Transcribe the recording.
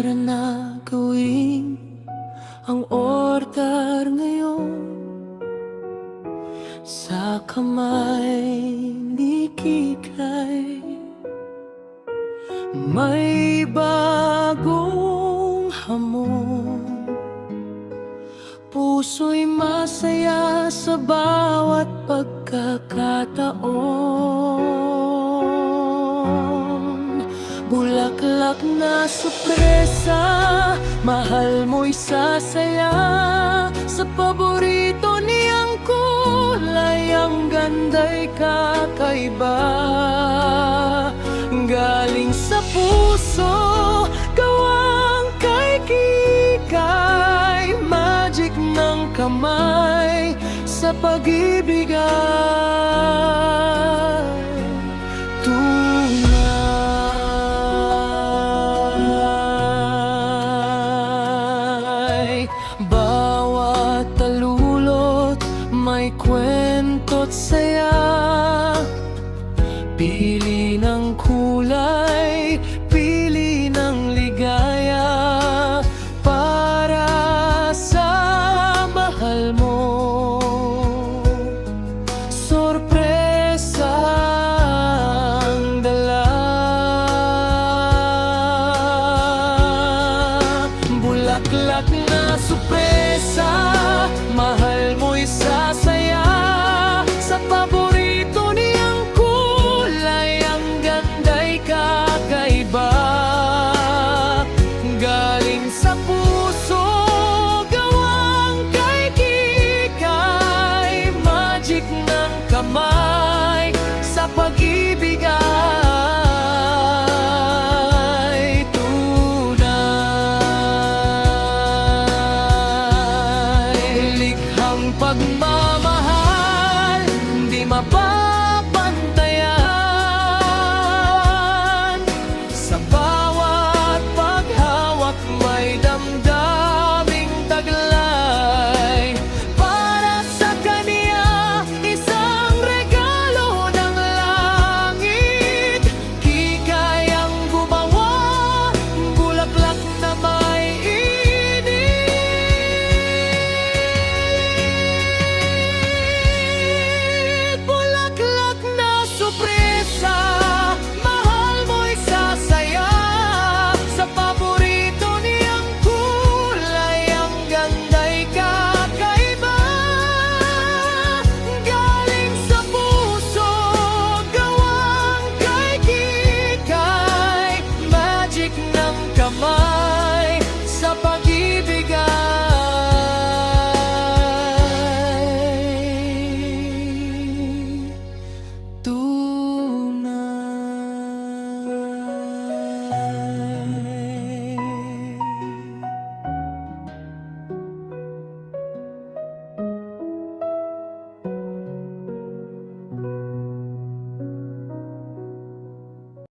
para na gawin ang order ngayon. Sa kamay ni Kikay may bagong hamon. Puso'y masaya sa bawat pagkakataon. Bulaklak na sorpresa, mahal mo'y sasaya. Sa paborito niyang kulay, ang ganda'y kakaiba. Galing sa puso, gawang kay Kikay. Magic ng kamay sa pag-ibigay. Tunay, bawat talulot may kwento't saya. Pili ng kulay, pili ng ligaya, para sa mahal mo. Sorpresa ang dala. Bulaklak na sorpresa, mahal mo'y sasaya. Sa paborito niyang kulay, ang ganda'y kakaiba. Galing sa puso, gawang kay Kikay. Magic ng kamay sa pag-ibigay.